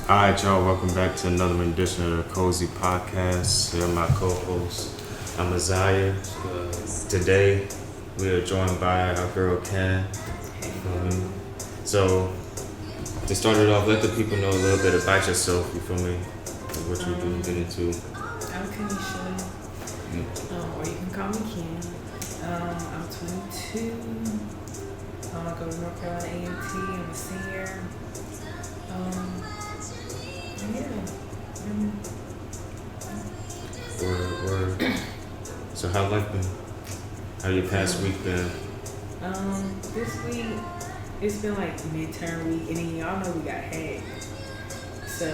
Alright, y'all, welcome back to another rendition of the Cozy Podcast. Here are my co-hosts. I'm Isaiah. Today, we are joined by our girl, Ken. So, to start it off, let the people know a little bit about yourself, you feel me? Like what you do, get into. I'm Kanisha, or you can call me Ken. I'm 22. I go to North Carolina A&T. I'm a senior. Word. So how life been? How your past week been? This week, it's been like midterm week, and then y'all know we got hacked. So,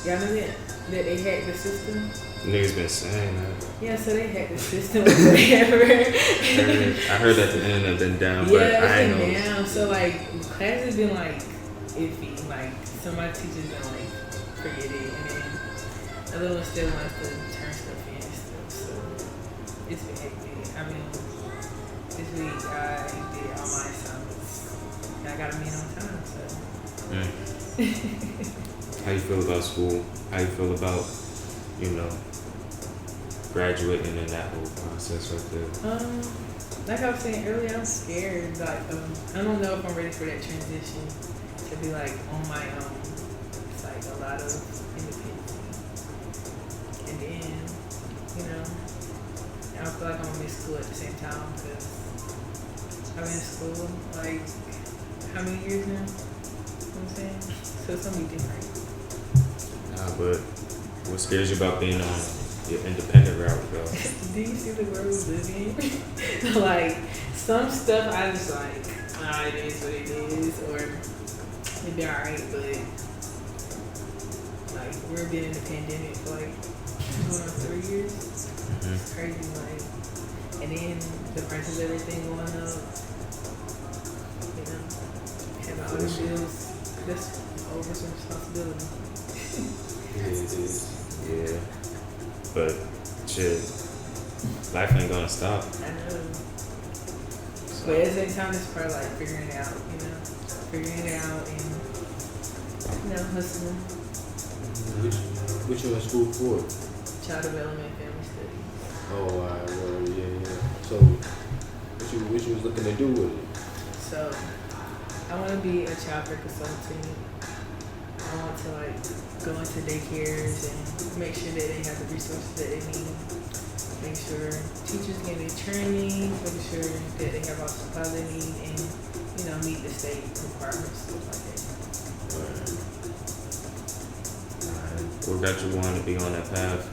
y'all know that they hacked the system? Niggas been saying that. Yeah, so they hacked the system or whatever. I heard that the internet been down, yeah, but I ain't it's been know. down. So like, class has been like iffy. Like, some of my teachers been like, forget it, and then other ones still wants to turn stuff in and stuff. So it's been hectic. I mean, this week I did all my assignments, and I got them in on time. So. How you feel about school? How you feel about, graduating in that whole process right there? Like I was saying earlier, I'm scared. Like, I don't know if I'm ready for that transition to be like on my own. It's like a lot of independence, and then, I feel like I'm gonna miss school at the same time because I've been in school like how many years now? You know what I'm saying? So it's gonna be different. Nah, but what scares you about being on your independent route, though? Do you see the world we live in? Like, some stuff I just like, it is what it is, or it'd be alright, but like, we've been in the pandemic for like going on 3 years. It's crazy, like, and then the price of everything going up, having all these bills, that's over some responsibility. It is. Yeah. But shit, life ain't gonna stop. I know. But at the same time, it's probably like figuring it out, figuring it out and, hustling. Which you in school for? Child development, family studies. Oh, yeah. So, what you was looking to do with it? So, I want to be a child care consultant. I want to go into daycares and make sure that they have the resources that they need. Make sure teachers get their training, make sure that they have all the supplies they need, and meet the state requirements, stuff like that. Alright. What got you wanting to be on that path?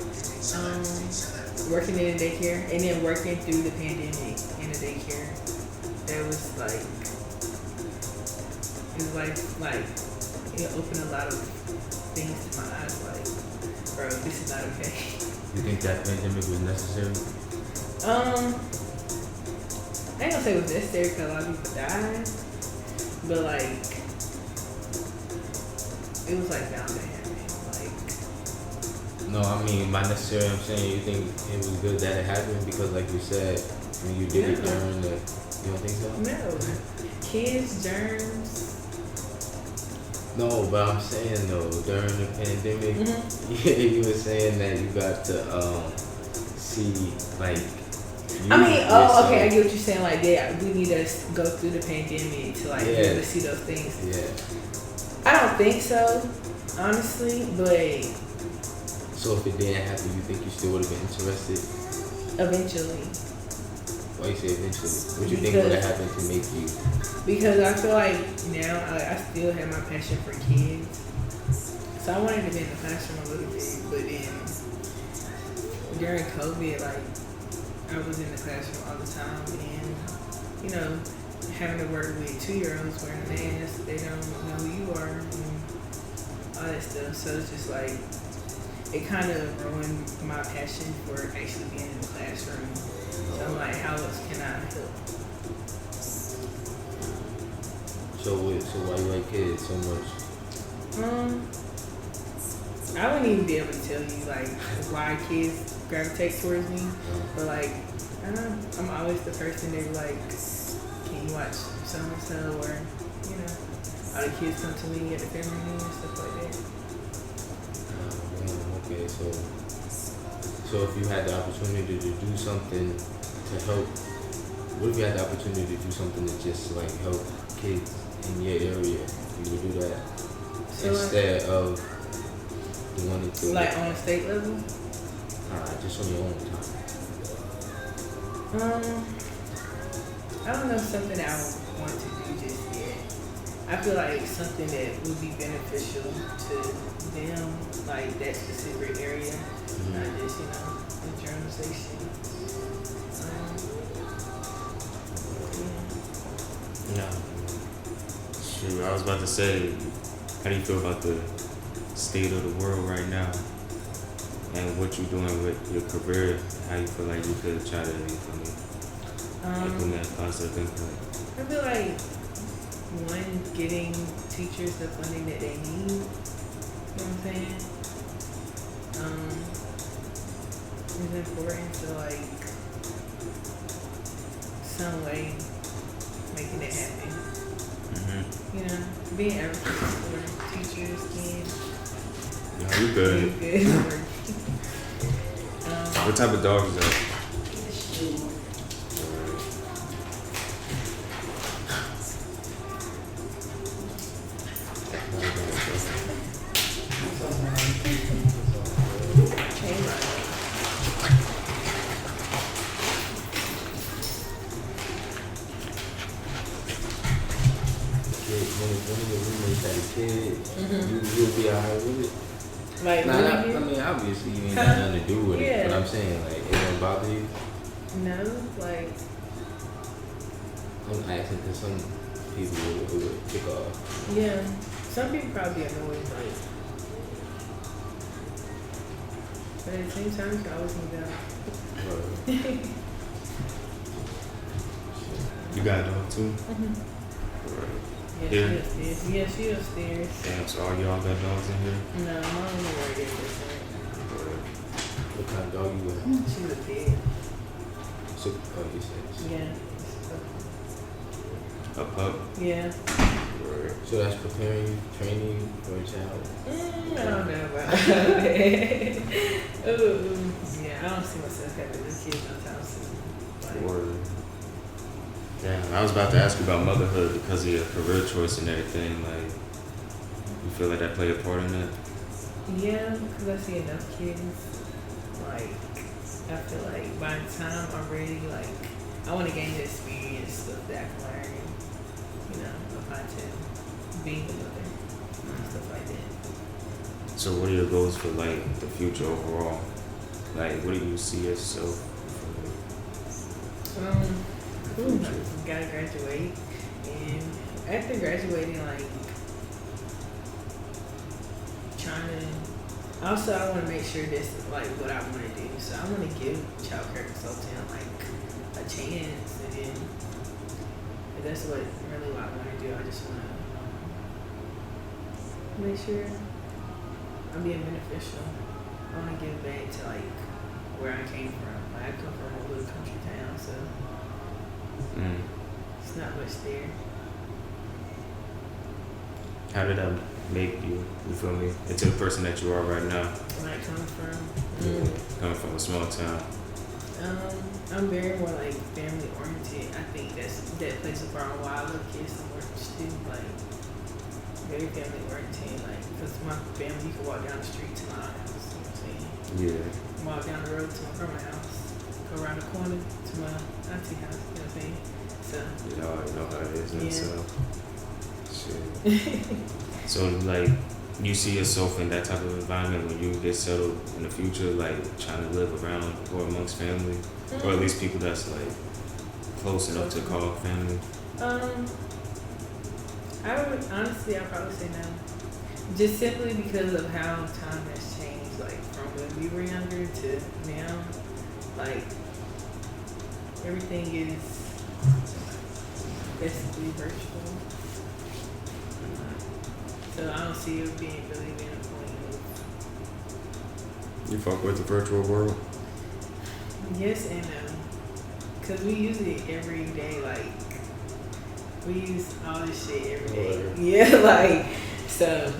Working in a daycare, and then working through the pandemic in a daycare. That was it opened a lot of things to my eyes. Like, bro, this is not okay. You think that pandemic was necessary? I ain't gonna say it was necessary because a lot of people died, but it was bound to happen. No, I mean by necessary, I'm saying you think it was good that it happened because, like you said, when you did it during the, you don't think so? No, kids, germs. No, but I'm saying though, during the pandemic, you were saying that you got to see okay, I get what you're saying. Like, we need to go through the pandemic to be able to see those things. Yeah. I don't think so, honestly, but. So if it didn't happen, you think you still would have been interested? Eventually. Why you say eventually? What you think would have happened to make you? Because I feel like now I still have my passion for kids. So I wanted to be in the classroom a little bit, but then during COVID, I was in the classroom all the time, and having to work with 2-year-olds wearing a mask, they don't know who you are, and all that stuff. So it's just it kind of ruined my passion for actually being in the classroom. So I'm like, how else can I help? So why you like kids so much? I wouldn't even be able to tell you why kids gravitate towards me, but I don't know, I'm always the person that can you watch so and so, or all the kids come to me at the family reunion and stuff like that. Okay, so if you had the opportunity to do something to help, what if you had the opportunity to do something to just like help kids in your area? You would do that So instead of doing it to like on a state level? just on your own time. I don't know something I would want to do just yet. I feel like something that would be beneficial to them, like that specific area, not just, the generalization. No. Shoot, I was about to say, how do you feel about the state of the world right now? And what you're doing with your career, how you feel like you could try to implement a positive impact? I feel like, one, getting teachers the funding that they need, you know what I'm saying? Is important to like, some way making it happen. Being advocates for teachers and No, you good. good. What type of dog is that? Chain ride. When your roommates had a kid, you'll be alright with it. Like, Nah, really? I mean, obviously you ain't got nothing to do with it, Yeah. but I'm saying like it don't bother you. No, like, I'm asking because some people would kick off. yeah. Some people probably annoyed, like, but at the same time, you can always move out. You got a dog too? Yeah, Yeah. she upstairs. Yeah, she upstairs. Damn, so all y'all got dogs in here? No, mom only right there. What kind of dog you have? She was a pig. So, you said. Yeah. A pup? Yeah. So that's preparing you, training you for a child. I don't know about that. Ooh, yeah, I don't see myself having this kid no time soon. Like, Word. Damn, I was about to ask you about motherhood because of your career choice and everything. Like, you feel like that played a part in it? yeah, because I see enough kids. Like, I feel like by the time I'm ready, like, I want to gain the experience of that I can learn, about being a mother and stuff like that. So what are your goals for like the future overall? Like, what do you see yourself Gotta graduate, and after graduating, like, also I want to make sure this is like what I want to do. So I want to give childcare consulting like a chance, and then if that's what I want to do. I just want to make sure I'm being beneficial. I want to give back to like where I came from. Like, I come from a little country town, so it's not much there. How did that make you, you feel me, into the person that you are right now? Where I come from. Coming from a small town. I'm very more like family oriented. I think that plays a part on why I love kids so much too. Like, very family oriented. Like, because my family, you can walk down the street to my house. You know what I'm saying? Yeah. Walk down the road to my grandma's house. Go around the corner to my auntie house. You know what I'm saying? So. You already know how it is in Yeah. itself. Shit. So, like, you see yourself in that type of environment when you get settled in the future, like trying to live around or amongst family, or at least people that's like close enough to call family? I'd probably say no. Just simply because of how time has changed, like from when we were younger to now. Like, everything is basically virtual. So I don't see it being a point of. You fuck with the virtual world? Yes and no. Because we use it every day, like, we use all this shit every day. Yeah, like, so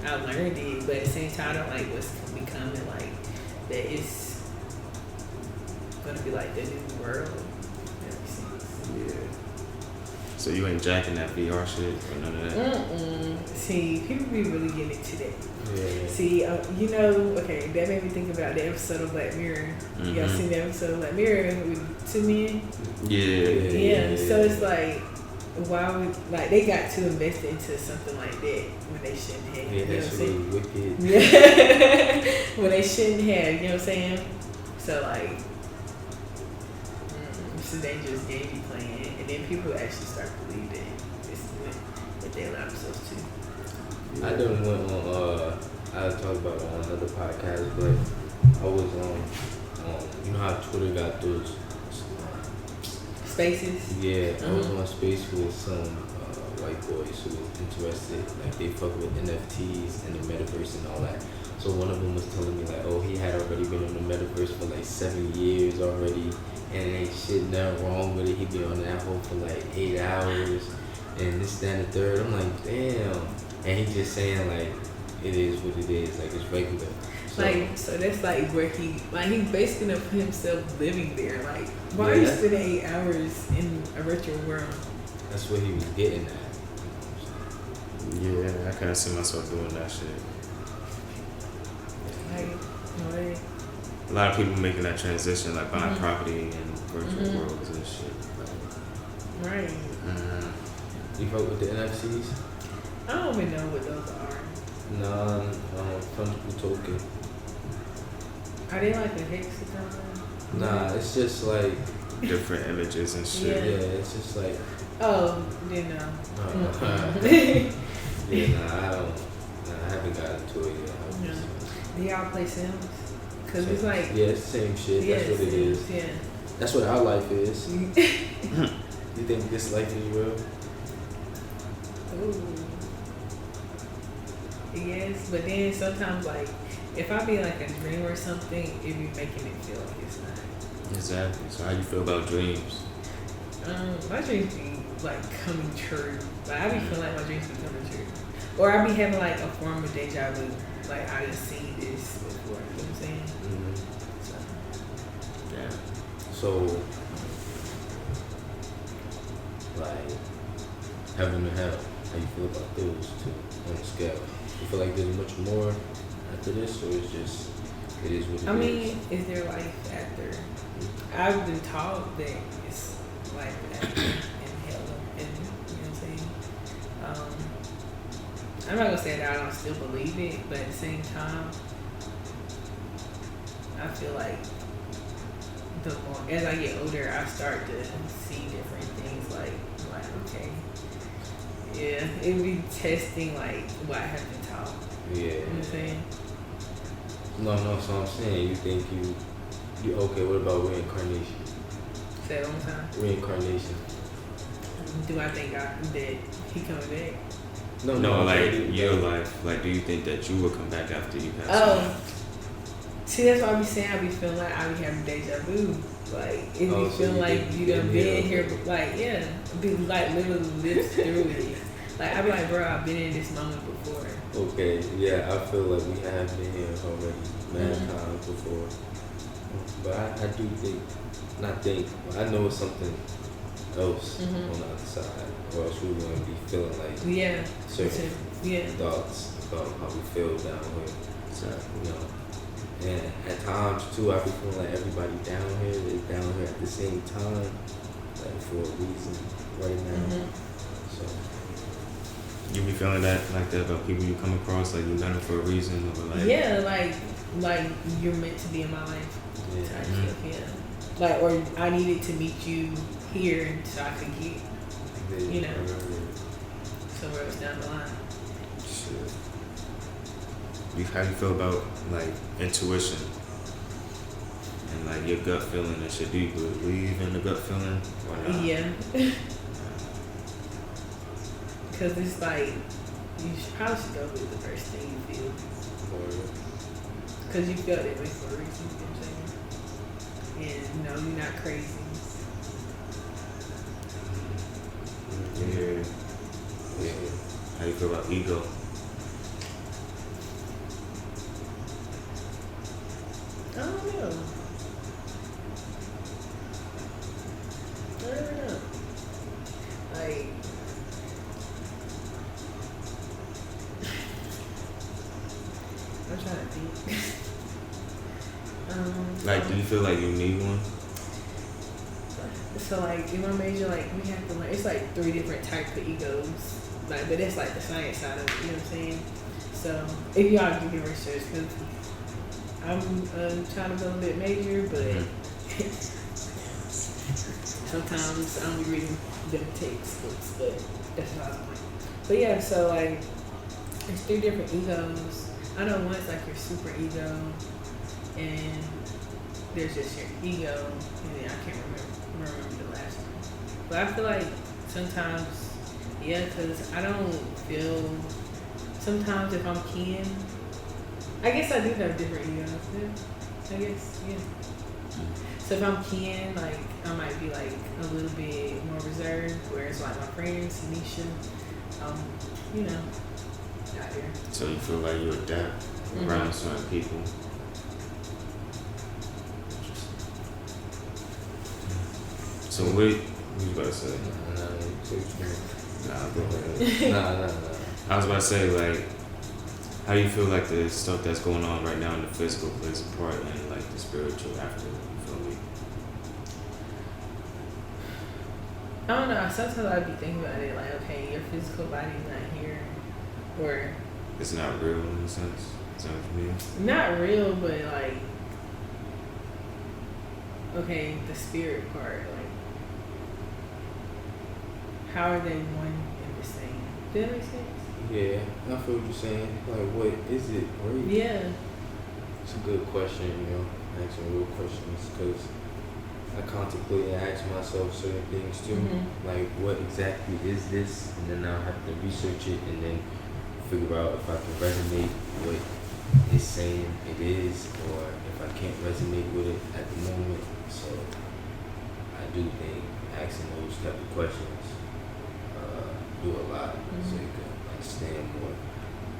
I learned Mira did, but at the same time, I don't like what's becoming like that. It's gonna be like the new world. That makes sense. Yeah. So you ain't jacking that VR shit or none of that? See, people be really getting into that. Yeah. See, you know, okay, that made me think about the episode of Black Mirror. Y'all seen the episode of Black Mirror with two men? Yeah. Yeah. So it's like, why would like they got too invested into something like that when they shouldn't have? Yeah, You know what I'm that's saying? really wicked. Yeah. When they shouldn't have, you know what I'm saying? So like, it's a dangerous game you playing, and then people actually start believing that it's what they allow themselves to. I done went on. I talked about it on another podcast, but I was on. You know how Twitter got those. Spaces. Yeah, I was on space with some white boys who was interested. Like they fuck with NFTs and the metaverse and all that. So one of them was telling me like, oh, he had already been on the metaverse for like 7 years already, and ain't shit nothing wrong with it. He be on that hole for like 8 hours, and this, that, and the third. I'm like, damn. And he just saying like, it is what it is. Like it's regular. So, Like, so that's like where he basically put himself living there. Like, why are you spending 8 hours in a virtual world? that's what he was getting at. Yeah, I kind of see myself doing that shit. Like, A lot of people making that transition, like buying property in virtual worlds and shit. Like, right. You fuck with the NFCs? I don't even know what those are. Non-fungible token. Are they like a hexagon? Nah, it's just like, different images and shit. yeah, it's just like, Oh, then no. yeah, I haven't got into it yet. No. Do y'all play Sims? Because it's like, yeah, it's the same shit. yeah, That's what it is. Sims, yeah. That's what our life is. You think this life is real? Ooh. Yes, but then sometimes like if I be like a dream or something, it be making it feel like it's not. Exactly. So how you feel about dreams? My dreams be like coming true. Like I be feeling like my dreams be coming true. Or I be having like a form of deja vu. Like I just seen this before, you know what I'm saying? So Yeah. So, like, heaven and hell, how you feel about those two on the scale? You feel like there's much more after this, or it's just, it is what it is? I mean, is there life after? I've been taught that it's life after and hell and you know what I'm saying? I'm not gonna say that I don't still believe it, but at the same time, I feel like the more as I get older, I start to see different things. Like okay, yeah, it would be testing like what I have been taught. Yeah. You know what I'm saying? No, so I'm saying, you think you okay, what about reincarnation? Say it one more time. Reincarnation. Do I think that he coming back? No, like your life. Like, do you think that you will come back after you pass away? Oh, see, that's why I be saying I be feeling like I be having deja vu. Like it be Oh, so feeling you like think you you done been been here? here. Like yeah, be like literally lived through it. Like I be like, bro, I've been in this moment before. Okay, yeah, I feel like we have been here already many times before. But I do think, I know it's something else on the other side, or else we wouldn't be feeling like Yeah, certain yeah. thoughts about how we feel down here. Exactly. You know, and at times too, I be feeling like everybody down here is down here at the same time, like for a reason right now. So You be feeling that like that about people you come across, like you met them for a reason, or like Yeah, like you're meant to be in my life. yeah, Type stuff, yeah. Like, or I needed to meet you here so I could get you know. somewhere else down the line. shit. How you feel about like intuition and like your gut feeling and shit? Do you believe in the gut feeling or not? Yeah. Because it's like, you probably should go with the first thing you feel. Because you felt it way for a reason, you know what I'm saying? And no, you're not crazy. Yeah. How you feel about ego? don't know. I don't know. Like, I'm trying to think. Like, do you feel like you need one? So like in my major, like we have to learn. It's like 3 different types of egos. Like, but that's like the science side of it. You know what I'm saying? So if y'all do your research, because I'm trying to go a bit major, but sometimes I don't be reading them textbooks. But that's not the point. But yeah, so like there's 3 different egos. I know one's like your super ego, and there's just your ego, and then I can't remember the last one. But I feel like sometimes, yeah, because I don't feel, sometimes if I'm Ken, I guess I do have different egos, yeah. I guess, yeah. So if I'm Ken, like, I might be like a little bit more reserved, whereas like my friends, Nisha, you know, out here. So you feel like you adapt around certain people. So what you about to say? Nah, go ahead. Nah. I was about to say, like, how do you feel like the stuff that's going on right now in the physical plays a part in like the spiritual after? You feel me? I don't know. Sometimes I'd be thinking about it, like, okay, your physical body's not here, or It's not real in a sense. Is that what you mean? not real, but like, okay, the spirit part, like, how are they one and the same? Does that make sense? Yeah, I feel what you're saying. Like, what is it? Right? Yeah. It's a good question, asking real questions, because I contemplate and ask myself certain things too. Like, what exactly is this? And then I'll have to research it and then figure out if I can resonate what it's saying it is, or if I can't resonate with it at the moment. So I do think asking those type of questions do a lot, so you can understand more.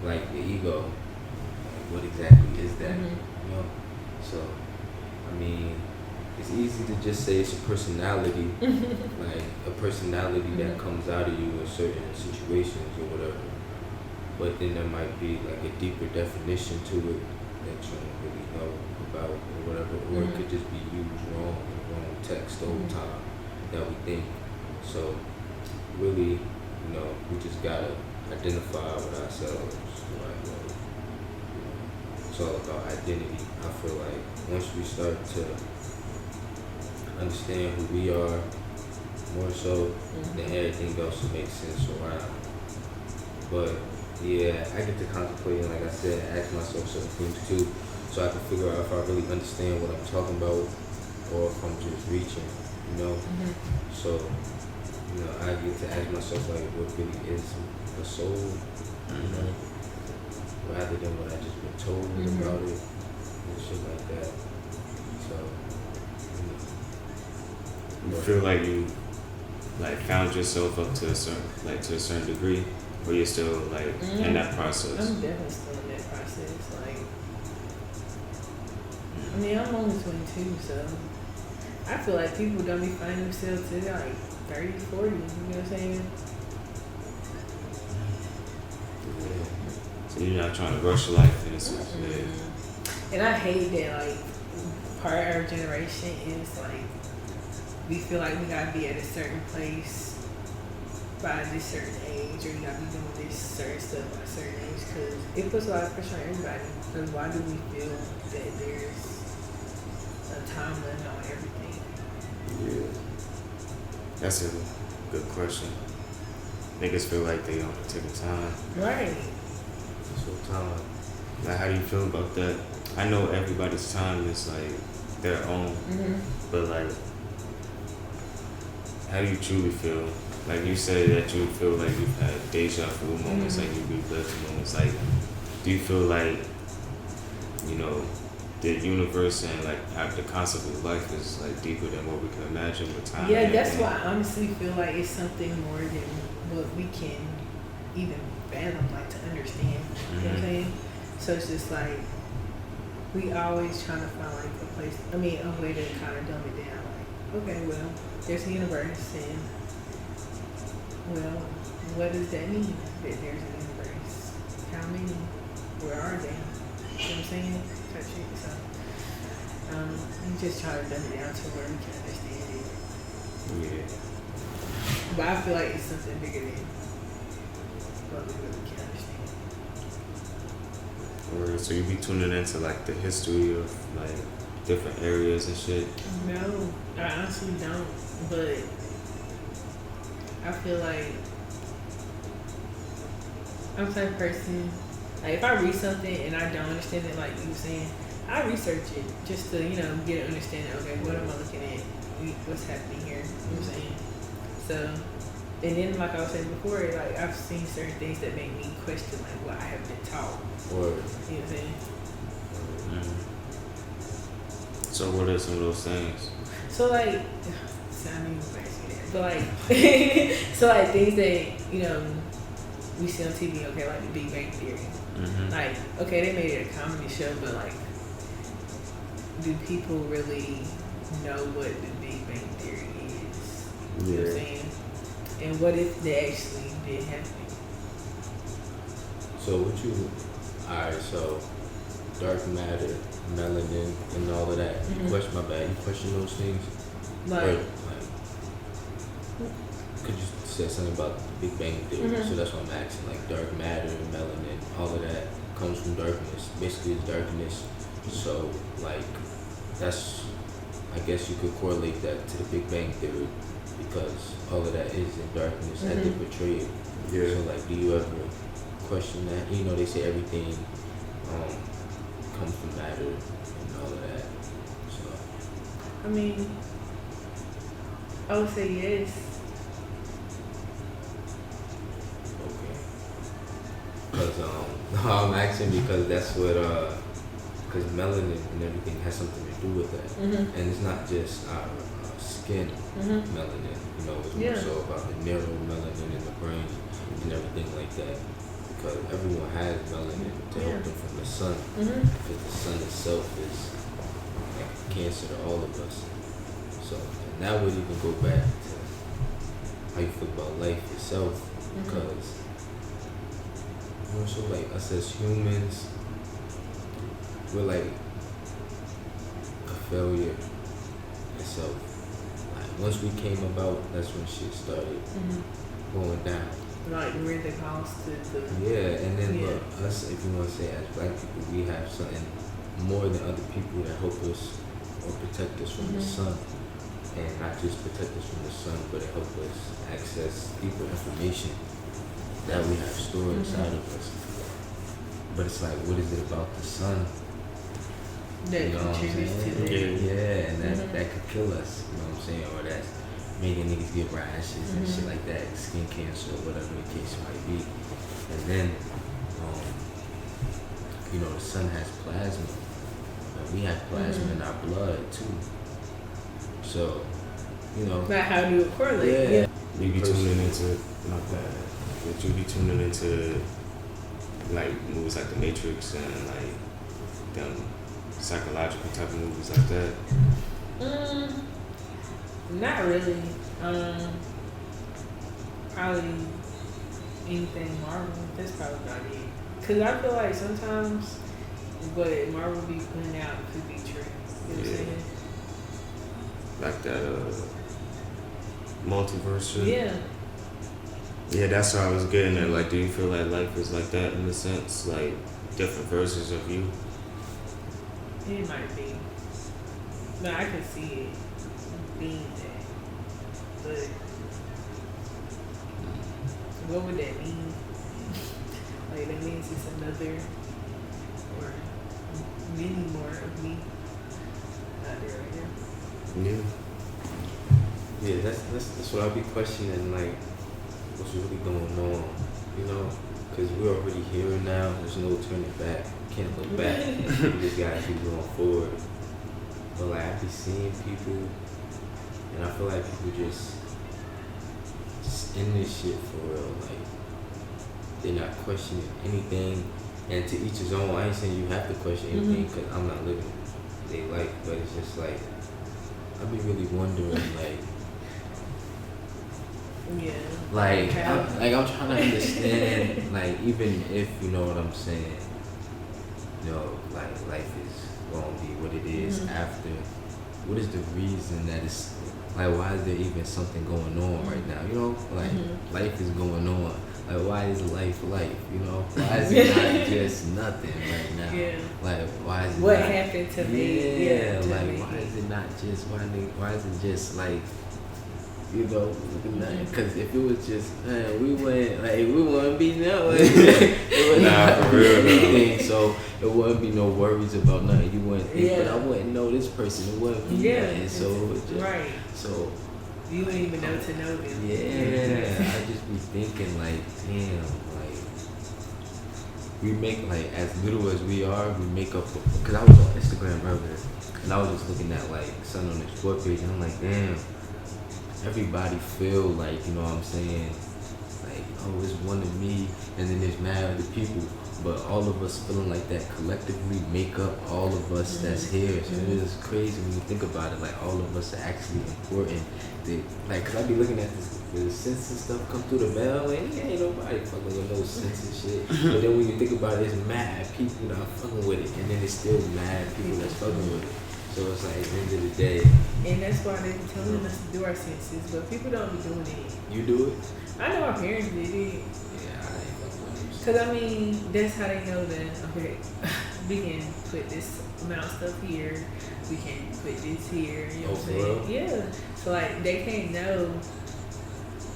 Like the ego, like what exactly is that? So I mean, it's easy to just say it's a personality, like a personality that comes out of you in certain situations or whatever. But then there might be like a deeper definition to it that you don't really know about or whatever, or it could just be used wrong in the wrong text the whole time that we think. So really, we just gotta identify with ourselves. Like, it's all about identity. I feel like once we start to understand who we are more so, then everything else will make sense around. But yeah, I get to contemplating, like I said, ask myself certain things too, so I can figure out if I really understand what I'm talking about, or if I'm just reaching, So, I get to ask myself, like, what really is the soul, rather than what I just been told about it and shit like that. So, You feel like you like found yourself up to a certain degree, or you're still like in that process? I'm definitely still in that process. Like, I mean, I'm only 22, so I feel like people don't be finding themselves till they're like 30, 40, you know what I'm saying? So you're not trying to rush life in a sense. And I hate that, like, part of our generation is like, we feel like we gotta be at a certain place by this certain age, or you gotta be doing this certain stuff by a certain age, because it puts a lot of pressure on everybody. Because why do we feel that there's a time limit on everything? Yeah, that's a good question. Niggas feel like they don't take the time. Right. so time. Like, how do you feel about that? I know everybody's time is like their own, but like, how do you truly feel? Like you said that you feel like you've had deja vu moments, like you relived moments. Like, do you feel like, the universe and like the concept of life is like deeper than what we can imagine with time? Yeah, that's why I honestly feel like it's something more than what we can even fathom, like to understand. You know what I'm saying? So it's just like, we always trying to find like a place. I mean, a way to kind of dumb it down. Like, okay, well, there's a universe, and well, what does that mean that there's a universe? How many? Where are they? You know what I'm saying? Type shit. So, we just try to dumb it down to where we can understand it. Yeah. But I feel like it's something bigger than what we really can understand. Or so you be tuning into like the history of like different areas and shit. No, I honestly don't. But I feel like I'm the type of person, like if I read something and I don't understand it, like you were saying, I research it just to, get an understanding. Okay, what am I looking at? What's happening here? You know what I'm saying? So, and then like I was saying before, like I've seen certain things that make me question like what I have been taught. Or You know what I'm saying? So what are some of those things? So like, sounding embarrassing that, but like, so like things that we see on TV. Okay, like the Big Bang Theory. Mm-hmm. Like, okay, they made it a comedy show, but like, do people really know what the Big Bang Theory is? You know what I'm saying? And what if they actually did happen? so alright, so dark matter, melanin, and all of that. Mhm. You question those things? Like, Or, could you say something about the Big Bang Theory? Mhm. So that's what I'm asking. Like dark matter, melanin, all of that comes from darkness. Basically, it's darkness. So like that's, I guess you could correlate that to the Big Bang Theory because all of that is in darkness as they Mhm. portray it. Yeah. So like, do you ever question that? They say everything comes from matter and all of that. So I mean, I would say yes. okay. Because I'm asking because that's what because melanin and everything has something to do with that, Mhm. and it's not just our skin Mhm. melanin. It's Yeah. more so about the neuromelanin in the brain and everything like that. Because everyone has melanin to Yeah. help them from the sun. Mhm. Because the sun itself is like cancer to all of us. So, and that would even go back to how you feel about life itself. Mhm. Because more so like us as humans, we're like a failure itself. Like once we came about, that's when shit started Mhm. going down. Like we're the cause to the. Yeah, and then Yeah. look, us, if you want to say as black people, we have something more than other people that help us or protect us from the Mhm. sun. And not just protect us from the sun, but it help us access deeper information that we have stored Mhm. inside of us. But it's like, what is it about the sun? That You know what I'm contributes to saying? that. Yeah, and Mhm. that could kill us. You know what I'm saying? Or that's making niggas get rashes and Mhm. shit like that, skin cancer, or whatever the case might be. And then, the sun has plasma. And we have plasma Mhm. in our blood too. So, But how do it correlate? yeah. You be tuning into my bad. But you be tuning into like movies like The Matrix and like them psychological type of movies like that. Not really. Probably anything Marvel. That's probably about it. Cause I feel like sometimes what Marvel be putting out could be true. You know what I'm Yeah. saying? Like that multiverse shit. Yeah. Yeah, that's what I was getting at. Like, do you feel like life is like that in a sense? Like different versions of you? It might be. But I can see it being that. But what would that mean? Like that means it's another or many more of me out there right now. Yeah. Yeah, that's what I'll be questioning, like, what's really going on, because we're already here now. There's no turning back. Can't look back. We just gotta keep going forward. But like, I be seeing people, and I feel like people just in this shit for real. Like, they're not questioning anything. And to each his own. I ain't saying you have to question anything because I'm not living they life, but it's just like I be really wondering, Yeah. I'm trying to understand, like, even if you know what I'm saying, you know, like life is gonna be what it is after. What is the reason that it's like? Why is there even something going on right now? You know, like life is going on. Like, why is life life? You know, why is it not just nothing right now? Yeah. Like, why is it What not, happened to me? Yeah, to like me. why is it not just why is it just like, you know, because if it was just we wouldn't be no it would not for real, anything, so it wouldn't be no worries about nothing. You wouldn't think, but Yeah. I wouldn't know this person. It wouldn't be nothing. So it was just, right. so You wouldn't even know to know them. yeah, I just be thinking like, damn, like we make like as little as we are, we make up. Because I was on Instagram earlier, and I was just looking at like something on the sport page, and I'm like, damn, everybody feel like, you know what I'm saying, like, oh, it's one of me, and then there's mad other people, but all of us feeling like that collectively make up all of us that's here. So it is crazy when you think about it, like all of us are actually important. Like, cause I be looking at the census stuff come through the mail, and ain't nobody fucking with no census shit. But then when you think about it, it's mad people that are fucking with it, and then it's still mad people that's fucking with it. So it's like, at the end of the day, And that's why they be telling us to do our census, but people don't be doing it. you do it. I know our parents did it. Yeah, I ain't fucking with it. Because, I mean, that's how they know that, okay, we can put this amount of stuff here, we can put this here, you know what I'm Oh, for saying? Yeah. So, like, they can't know,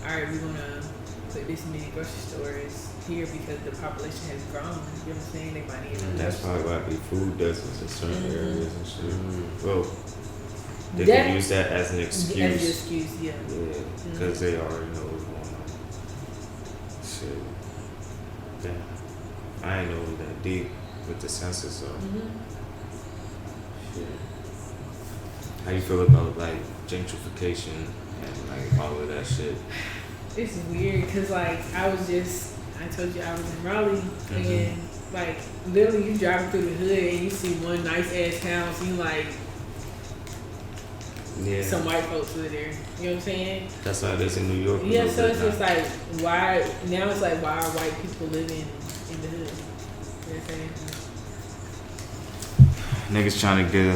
all right, we're going to put this many grocery stores here because the population has grown, you know what I'm saying? They might need And that's probably why the food deserts in certain areas and shit. Mm. Well, they That- can use that as an excuse. As the excuse, yeah. Yeah, because they already know what's going on. Shit. Damn. I ain't know it was that deep with the census, so. Shit. How you feel about, like, gentrification and, like, all of that shit? It's weird because, like, I told you I was in Raleigh, and, like, literally you driving through the hood and you see one nice ass house, and you like, Yeah. some white folks live there. You know what I'm saying? That's how it is in New York. a Yeah, little so bit it's now. just like, why, now it's like, why are white people living in the hood? You know what I'm saying? Niggas trying to get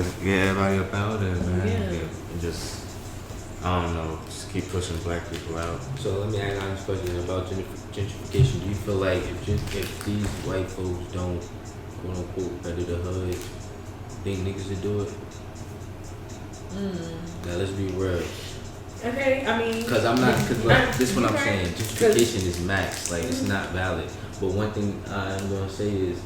everybody up out there, man. Yeah. And just, I don't know, just keep pushing black people out. So let me ask you this question about gentrification. Do you feel like if these white folks don't quote unquote better the hood, think niggas would do it? Now let's be real. Okay, I mean, Cause I'm not, cause like, this is what I'm you're saying. right. Gentrification is max, like it's not valid. But one thing I'm gonna say is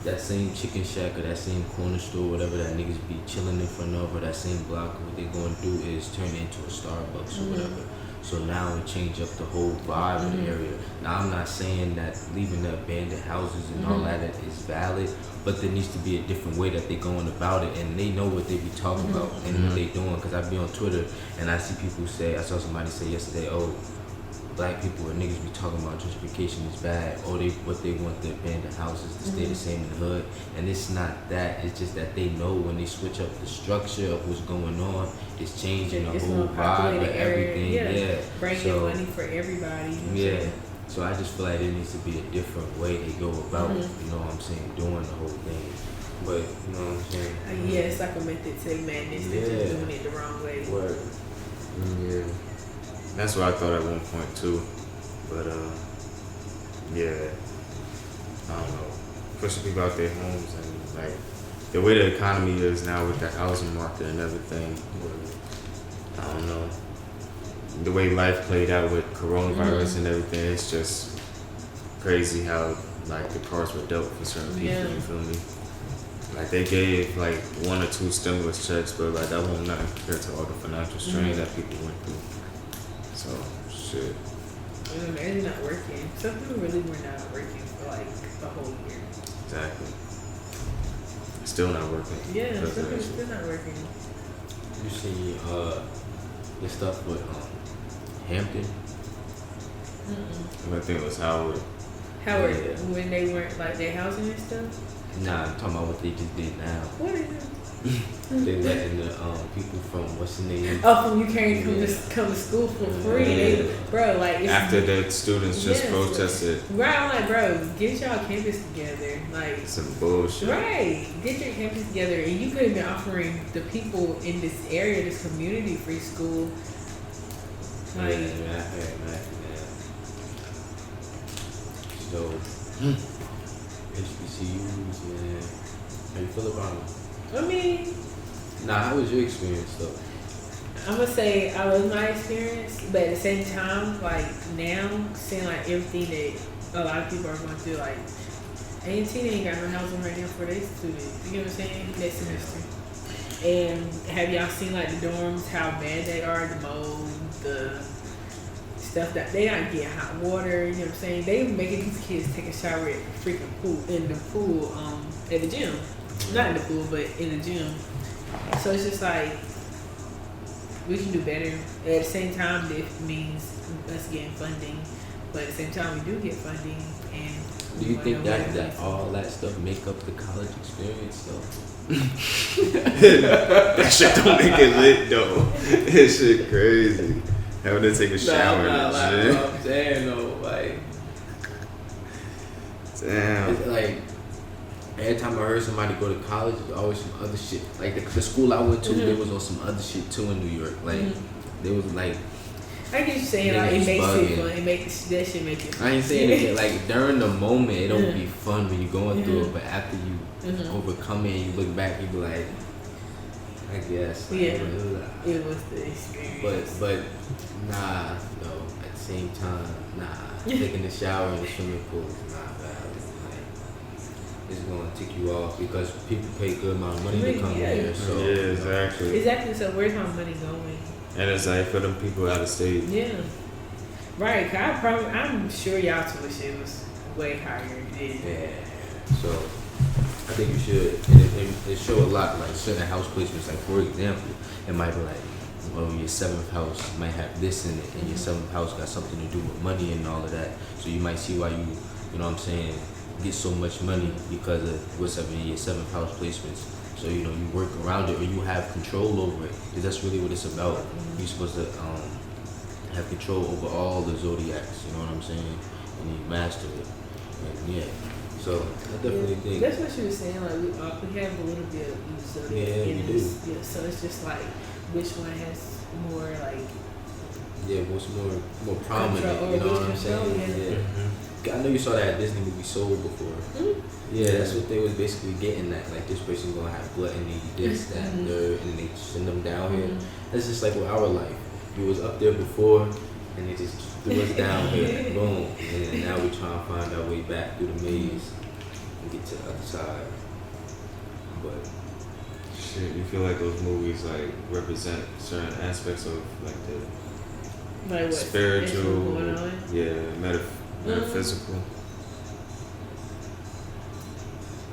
that same chicken shack or that same corner store, whatever that niggas be chilling in front of, or that same block, what they gonna do is turn it into a Starbucks or whatever. So now it change up the whole vibe of the area. Now I'm not saying that leaving the abandoned houses and all that is valid, but there needs to be a different way that they going about it, and they know what they be talking about and what they doing. Cause I be on Twitter and I see people say, I saw somebody say yesterday, oh, black people or niggas be talking about gentrification is bad, or what they want the abandoned houses to stay the same in the hood, and it's not that. It's just that they know when they switch up the structure of what's going on, it's changing the it's whole more vibe populated of area. everything. Yeah, bringing So, money for everybody. You know what I'm yeah. saying? So I just feel like there needs to be a different way they go about, you know what I'm saying, doing the whole thing. But you know what I'm saying? Yeah, it's like a method to madness. They're just doing it the wrong way. Word. Yeah. That's what I thought at one point too. But yeah. I don't know. Pushing people out their homes and like the way the economy is now with the housing market and everything. I don't know. The way life played out with coronavirus and everything, it's just crazy how like the cards were dealt for certain people, Yeah. you feel me? Like they gave like 1 or 2 stimulus checks, but like that wasn't nothing compared to all the financial strain that people went through. So shit. And it's not working. Some people really were not working for like a whole year. Exactly. Still not working. Yeah, because some of that people shit. still not working. You see the stuff with Hampton? I think it was Howard. How were Yeah. when they weren't like their housing and stuff? Nah, I'm talking about what they just did now. What is it? They letting the people from what's the name? Oh, from you can't come Yeah. to school for free, Yeah. they, bro. Like it's, After the students just Yes. protested right, I'm like, bro, get y'all campus together, like. some bullshit. Right, get your campus together, and you could have been offering the people in this area, this community, free school. Like, Man. So, HBCUs, man. How you feel about them? I mean, Nah, how was your experience though? I'm gonna say I love my experience, but at the same time, like now, seeing like everything that a lot of people are going through, like A&T ain't got no housing right now for their students. You know what I'm saying? Next semester. And have y'all seen like the dorms, how bad they are, the mold, the stuff that they not getting hot water, you know what I'm saying? They making these kids take a shower at the freaking pool, in the pool, at the gym. Not in the pool, but in the gym. So it's just like, we can do better. At the same time, this means us getting funding. But at the same time, we do get funding. And Do you we think wanna know that where all that stuff make up the college experience though? That shit don't make it lit though. That shit crazy. Having to take a shower and shit. I'm saying though, like, Damn. it's like every time I heard somebody go to college, there's always some other shit. Like the school I went to, Mhm. there was on some other shit too in New York. Like there was like, I get you saying like Niggas it makes bugging. it fun. It makes that shit make it fun. I ain't saying it like during the moment it don't be fun when you're going through Mhm. it, but after you Mhm. overcome it and you look back, you be like, I guess. Yeah. Like, It was the experience. but nah, no. At the same time, nah. Taking a shower in the swimming pool is not valid. Like, it's gonna tick you off because people pay good amount of money to come Yeah. here. So Yeah, exactly. Exactly. So where's my money going? And it's like for them people out of state. Yeah. Right. Cause I'm sure y'all tuition was way higher than. Yeah. So I think you should. And it show a lot like certain house placements. Like for example, it might be like, well, your seventh house might have this in it, and your seventh house got something to do with money and all of that. So you might see why you know what I'm saying, get so much money because of what's up in your seventh house placements. So you know you work around it or you have control over it, because that's really what it's about. You're supposed to have control over all the zodiacs. You know what I'm saying, and you master it. And yeah. So I definitely think. That's what she was saying. Like we have a little bit of each zodiac Yeah, in we this. do. Yeah. So it's just like which one has more like Yeah, what's more prominent, Control, you know or what I'm control, saying? Mhm. I know you saw that Disney movie Soul before. Yeah, that's what they was basically getting at. Like this person gonna have gluttony, this, that, and third, and they send them down here. That's just like with our life. We was up there before, and they just threw us down here, boom, and now we trying to find our way back through the maze and get to the other side. But Shit, you feel like those movies like represent certain aspects of like the like what spiritual, going on. yeah, metaphysical.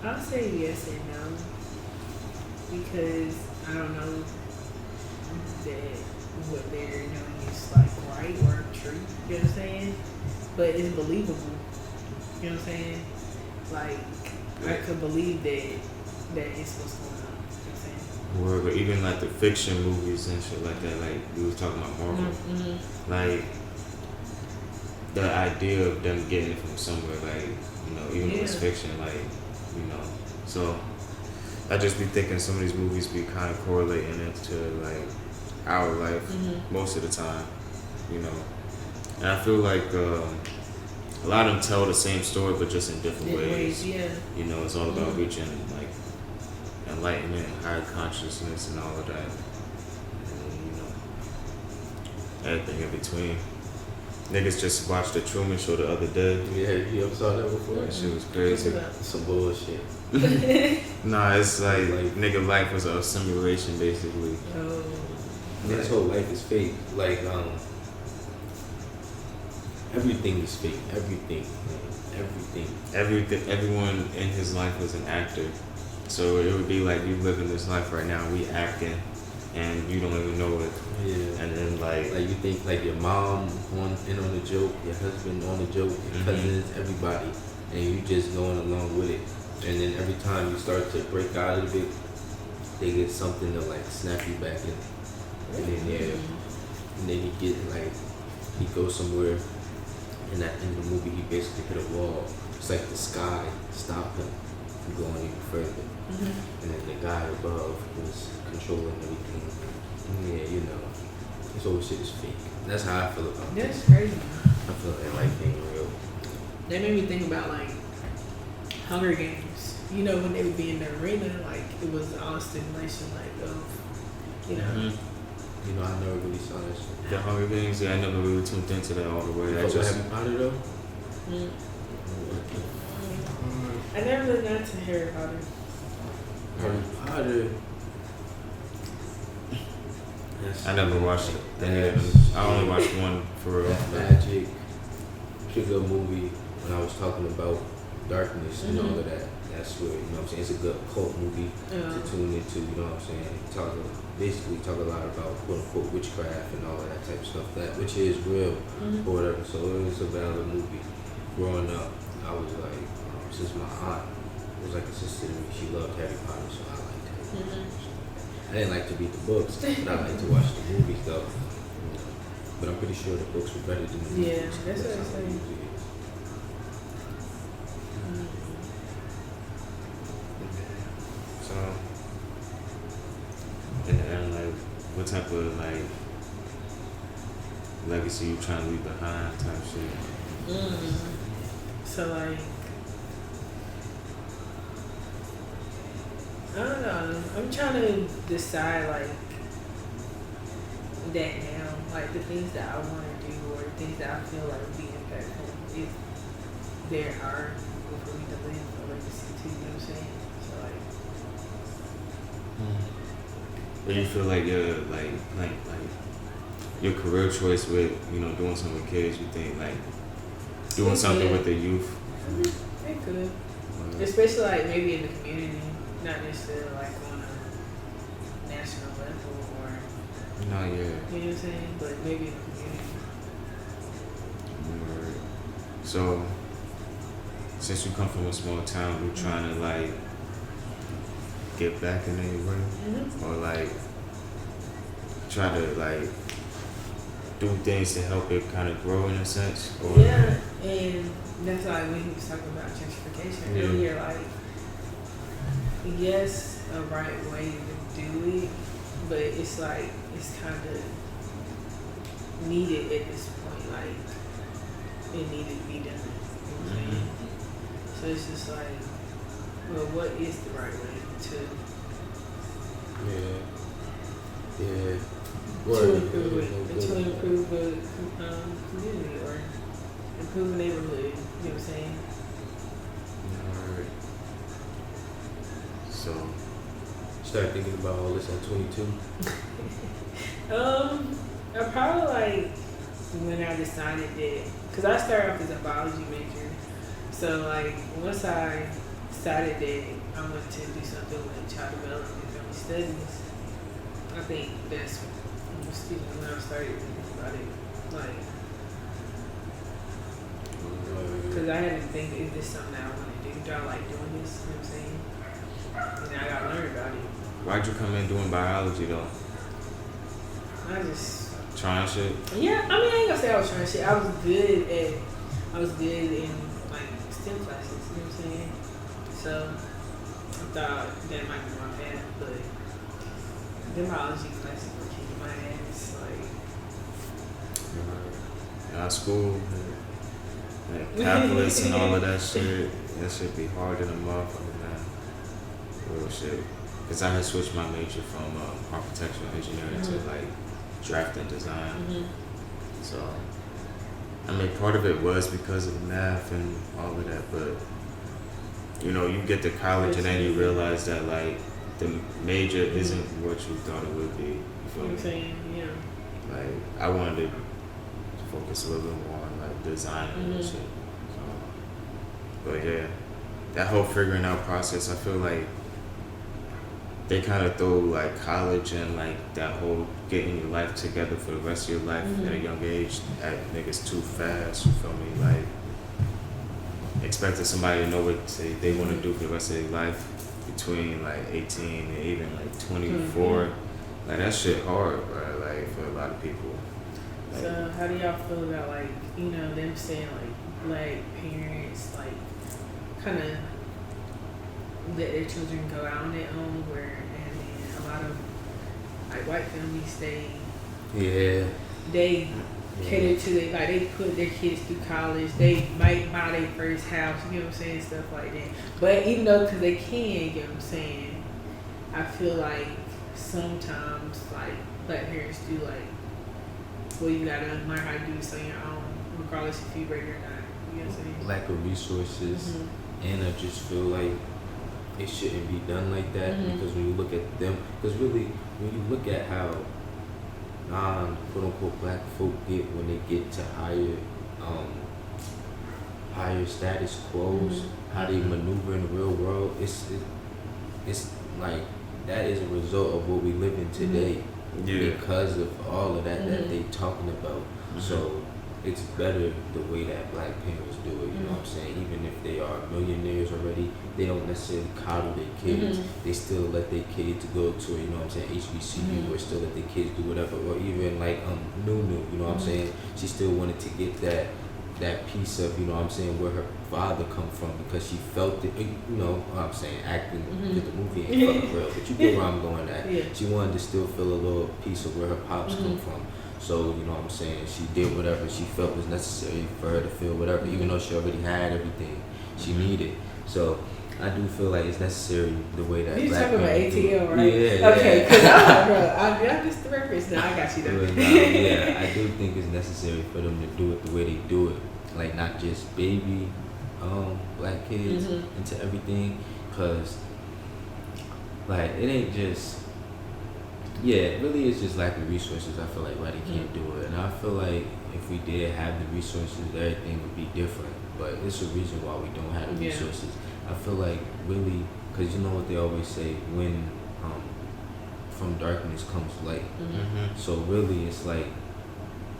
I'll say yes and no because I don't know that what they're doing is like right or true. You know what I'm saying? But it's believable. You know what I'm saying? Like I could believe that it's what's going on. You know what I'm saying? Or but even like the fiction movies and shit like that, like we was talking about Marvel, like the idea of them getting it from somewhere, like you know, even though it's fiction, like you know, so I just be thinking some of these movies be kind of correlating it to like our life most of the time, you know, and I feel like a lot of them tell the same story but just in different ways. Yeah. You know, it's all about reaching like enlightenment, higher consciousness, and all of that. And, you know, everything in between. Niggas just watched the Truman Show the other day. yeah, you ever saw that before? That shit was crazy. Some bullshit. Nah, it's like nigga life was a simulation basically. Oh. This whole life is fake. Like everything is fake. Everything, man. Everything. Everyone in his life was an actor. So it would be like you living this life right now, we acting and you don't even know it. Yeah. And then like You think like your mom on the joke, your husband on the joke, your cousins, everybody, and you just going along with it. And then every time you start to break out of it, they get something to like snap you back in. And then and then he goes somewhere. In that in the movie, he basically hit a wall. It's like the sky stopped him from going even further. And then the guy above was controlling everything. Yeah, you know, this whole shit is fake. That's how I feel about That's this. crazy. I feel like life ain't real. That made me think about like Hunger Games. You know, when they would be in the arena, like it was all stimulation, like of, you know. You know, I never really saw that shit. the Hunger Games. Yeah, I never really tuned into that all the way. I But just Harry Potter though? I never really got to Harry Potter. Harry Potter. I never watched it. I only watched one for real. That Magic. It's a good movie. When I was talking about darkness and all of that, that's where, you know what I'm saying, it's a good cult movie to tune into, you know what I'm saying. Basically talk a lot about quote unquote witchcraft and all of that type of stuff, that which is real or whatever. So it was a valid movie. Growing up, I was like, since my aunt was like a sister to me, she loved Harry Potter, so I liked Harry Potter. I didn't like to read the books, but I like to watch the movies though. You know. But I'm pretty sure the books were better than the movies. Yeah, that's what I'm how the saying. movie is. So, and like, what type of like legacy you trying to leave behind type shit? So like, I don't know. I'm trying to decide like that now, like the things that I want to do or the things that I feel like would be impactful if there are for me to live a legacy too. You know what I'm saying? So like, But you feel like your like your career choice with, you know, doing something with kids, you think like doing something with the youth? it could, especially like maybe in the community, not necessarily like on a national level or. No, yeah. You know what I'm saying? But maybe in the community. Word. So, since you come from a small town, you trying to like get back in any way, or like try to like do things to help it kind of grow in a sense, or Yeah, and that's why when he was talking about gentrification earlier, like, yes, a right way to do it, but it's like it's kind of needed at this point, like it needed to be done. You know what I'm saying? So it's just like, well, what is the right way to improve the community or improve the neighborhood? You know what I'm saying? Alright. So, Start thinking about all this at 22. I probably like when I decided that, because I started off as a biology major, so like once I decided that I wanted to do something with child development and family studies, I think that's when I started thinking about it, like, because I had to think, is this something that I want to do? Do I like doing this? You know what I'm saying? And I got to learn about it. why'd you come in doing biology though? I just. Trying shit? Yeah, I mean, I ain't gonna say I was trying shit. I was good in like STEM classes, you know what I'm saying? So I thought that might be my path, but the biology classes were kicking my ass, like. Our school, like calculus and all of that shit, that should be hard in a motherfucker, man. Real shit. Cause I had switched my major from architectural engineering to like drafting design. So, I mean, part of it was because of math and all of that, but you know, you get to college and then you realize that like the major isn't what you thought it would be. You feel You know what I'm me? saying? Yeah. Like I wanted to focus a little bit more on like design and shit. So, but yeah, that whole figuring out process, I feel like they kind of throw like college and like that whole getting your life together for the rest of your life at a young age at niggas too fast. You feel me? Like expecting somebody to know what they want to do for the rest of their life between like 18 and even like 24. Like that shit hard, bro. Like for a lot of people. Like, So how do y'all feel about like, you know, them saying like black parents like kind of let their children go out on their own, where and then a lot of like white families they cater to they like they put their kids through college, they might buy their first house, you know what I'm saying, stuff like that. But even though because they can, you know what I'm saying, I feel like sometimes like black parents do like, well, you gotta learn how to do this on your own, regardless if you ready or not. You know what I'm saying? Lack of resources, and I just feel like it shouldn't be done like that because when you look at them, because really when you look at how quote unquote black folk get when they get to higher status quos, how they maneuver in the real world, it's like that is a result of what we live in today because of all of that that they talking about. So it's better the way that black parents do it, you know what I'm saying? Even if they are millionaires already, they don't necessarily coddle their kids. They still let their kids go to, you know what I'm saying, HBCU, or still let their kids do whatever, or even like Nunu, you know what I'm saying? She still wanted to get that piece of, you know what I'm saying, where her father come from, because she felt it, you know what I'm saying, acting with the movie ain't fucking real, but you get where I'm going at. She wanted to still feel a little piece of where her pops come from. So, you know what I'm saying, she did whatever she felt was necessary for her to feel whatever, even though she already had everything she needed. So, I do feel like it's necessary the way that you black talking about ATL, right? Yeah. Okay, because I'm like, bro, I'm just the reference. No, I got you though. Yeah, I do think it's necessary for them to do it the way they do it. Like, not just baby black kids into everything, because, like, it ain't just... Yeah, it really is just lack of resources. I feel like why they can't do it, and I feel like if we did have the resources, everything would be different. But it's a reason why we don't have the resources. I feel like really, because you know what they always say, when from darkness comes light. So really, it's like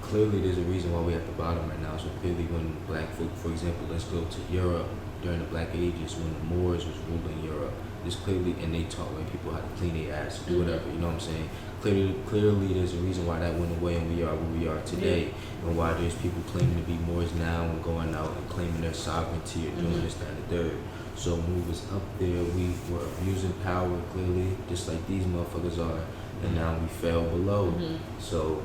clearly there's a reason why we're at the bottom right now. So clearly, when black folk, for example, let's go to Europe during the Black Ages when the Moors was ruling Europe. There's clearly, and they taught white people how to clean their ass, do whatever, you know what I'm saying? Clearly there's a reason why that went away and we are where we are today, and why there's people claiming to be Moors now and going out and claiming their sovereignty or doing this, that, and the third. So when we was up there, we were abusing power clearly, just like these motherfuckers are, and now we fell below. So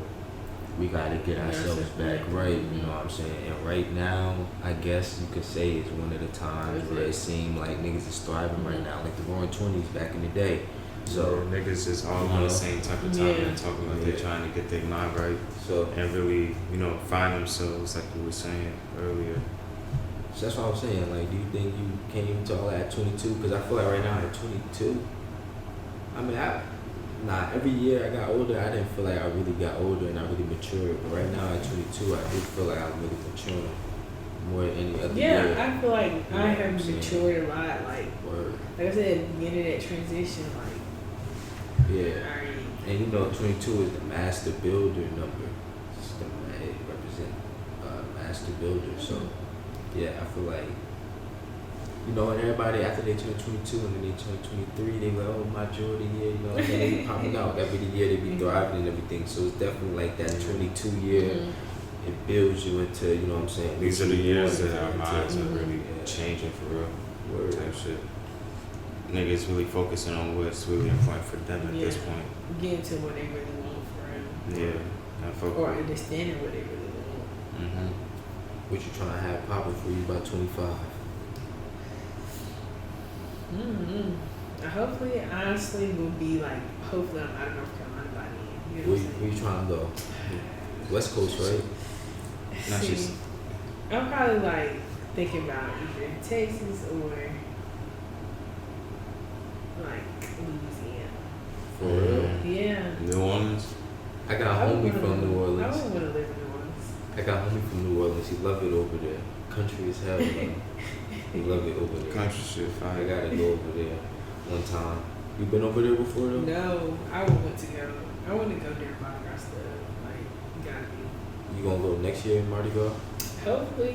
we gotta get ourselves back right, you know what I'm saying? And right now, I guess you could say it's one of the times where it seemed like niggas is thriving right now, like the roaring 20s back in the day. So niggas is all on the same type of time and talking about they're trying to get their mind right. So and really, you know, find themselves like we were saying earlier. So that's what I was saying. Like, do you think you came into all that at 22? Because I feel like right now at 22, I mean, every year I got older, I didn't feel like I really got older and I really matured. But right now at 22, I do feel like I'm really maturing more than any other year. Yeah, I feel like I have matured a lot. Word. Like I said, beginning that transition, like. Yeah. And you know, 22 is the master builder number. It represents master builder. So, yeah, I feel like, you know, and everybody after they turn 22 and then they turn 23, they go, oh, majority year, you know, and then they popping out every year, they be thriving and everything. So it's definitely like that 22 year, it builds you into, you know what I'm saying? These are the years that our minds are really changing for real. Word. Type shit. Niggas really focusing on what's really important for them at this point. Getting to what they really want for real. Yeah. Or understanding what they really want. What you trying to have popping for you by 25? Hopefully, honestly, will be like, hopefully I'm out of North Carolina by then. You know what I'm saying? Where you trying to go? West Coast, right? Not See, just... I'm probably like thinking about either Texas or like Louisiana. For real? Yeah. New Orleans? I got a homie from New I Orleans. wouldn't want to live in New Orleans. I got a homie from New Orleans. He love it over there. Country as hell, man. He love it over there. Country shit, I fire. gotta go over there one time. You been over there before though? No, I would want to go. I want to go there Mardi Gras stuff. Like, gotta be. You gonna go next year in Mardi Gras? Hopefully.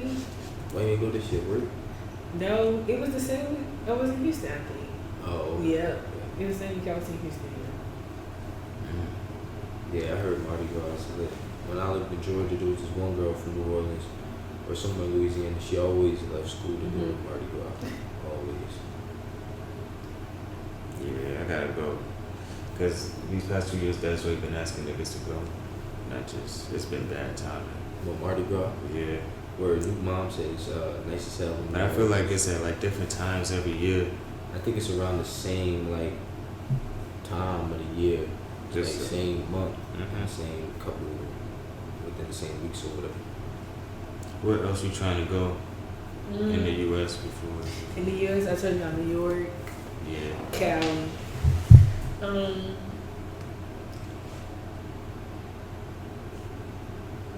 Why you ain't go this year? Work? No, it was the same week. I was in Houston, I think. Oh. Yeah. It was the same week I was in Houston. Yeah, I heard Mardi Gras is lit. When I lived in Georgia, there was this one girl from New Orleans or somewhere in Louisiana. She always left school to do Mardi Gras. Always. Yeah, I gotta go. Cause these past 2 years, that's why we've been asking niggas to go. Not just, it's been bad timing. Well, Mardi Gras, Yeah. where Luke mom said it's nice to sell them. But I feel like it's at like different times every year. I think it's around the same like time of the year, Just like same month, Mhm. same couple within the same weeks or whatever. Where else you trying to go in the U.S. before? In the US, I told you I'm New York, Yeah. Cali.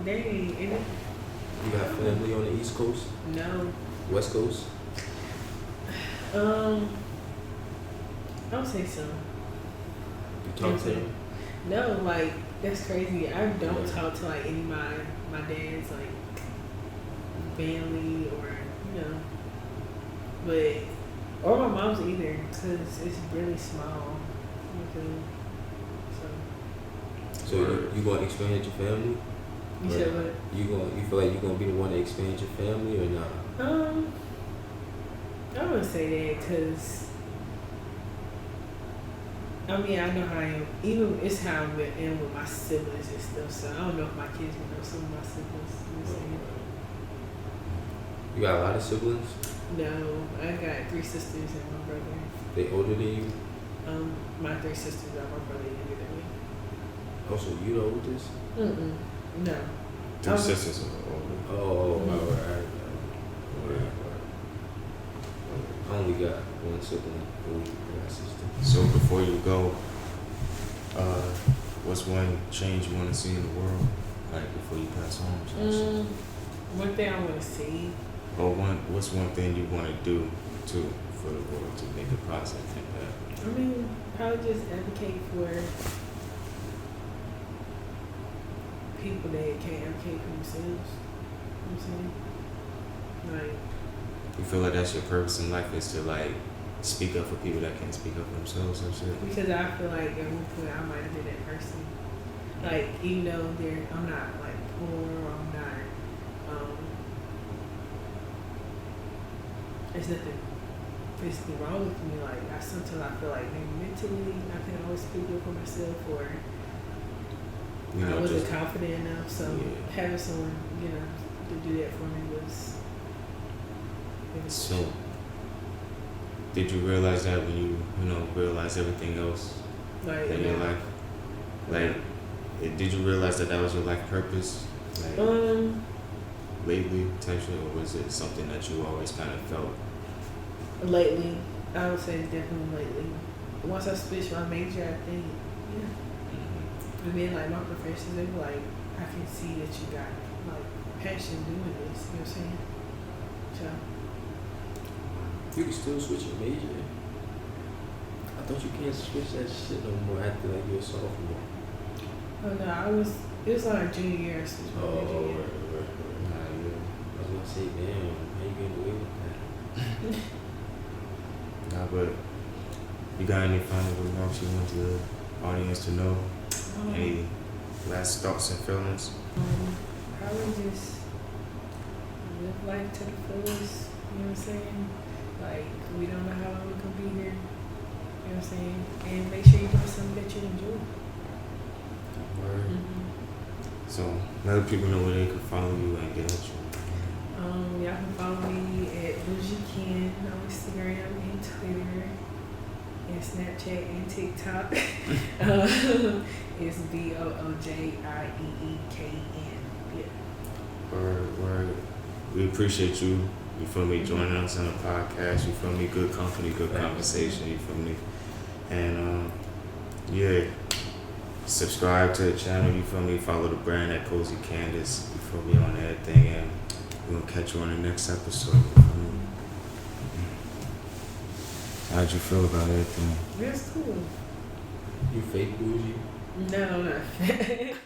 Dang, You got family on the East Coast, no. West Coast? I don't say so. You talk to them? No, like that's crazy. I don't Yeah. talk to like any of my dad's like family or but or my mom's either because it's really small. Okay. So So you gonna expand your family? you said what? You feel like you gonna be the one to expand your family or not? I wouldn't say that because I mean I know how I am. Even it's how I am with my siblings and stuff. So I don't know if my kids will know some of my siblings. You know what I'm saying? You got a lot of siblings? No, I got 3 sisters and one brother. They older than you? My 3 sisters are my brother younger than me. Also, you the oldest? No. 3 sisters are older. Oh, Mhm. alright. I only got one sibling. I got a sister. So before you go, what's one change you want to see in the world? Like before you pass on? some shit? One thing I want to see. Or what's one thing you want to do too for the world to make a positive impact? I mean, probably just advocate for people that can't advocate for themselves. You know what I'm saying? Like, You feel like that's your purpose in life is to like speak up for people that can't speak up for themselves and shit? because I feel like at one point I might have been that person. Like, even though I'm not like poor, or I'm not. There's nothing physically wrong with me. Like, sometimes I feel like maybe mentally I can always speak up for myself, or You I know, wasn't just confident enough. So Yeah. having someone, to do that for me was. so. Did you realize that when you realize everything else Like, in your life? Like, did you realize that was your life purpose? Like lately, potentially, or was it something that you always kind of felt? lately, I would say definitely lately. Once I switched my major, I think, yeah. Mm-hmm. And then like my professors, they were like, I can see that you got like passion doing this. You know what I'm saying? So You can still switch your major. I thought you can't switch that shit no more after like you're a sophomore. oh no, it was like junior year. I switched my major. Right. Yeah. Nah, yeah. I was gonna say, damn, how you getting away with that? Nah, but you got any final remarks you want the audience to know? Any last thoughts and feelings? Probably just live life to the fullest. You know what I'm saying? Like, we don't know how long we're gonna be here. You know what I'm saying? And make sure you're doing something that you enjoy. Word. So let people know where they can follow you and get at you. Y'all can follow me at BoujieKen on Instagram and Twitter and Snapchat and TikTok. It's BOOJIEEKN. Yeah. Word. We appreciate you. You feel me? Joining us on the podcast. You feel me? Good company, good conversation. You feel me? And yeah. Subscribe to the channel. You feel me? Follow the brand at Cozy Candace. You feel me on everything, and we're gonna catch you on the next episode. You feel me? How'd you feel about everything? It was cool. You fake bougie? No, I'm not.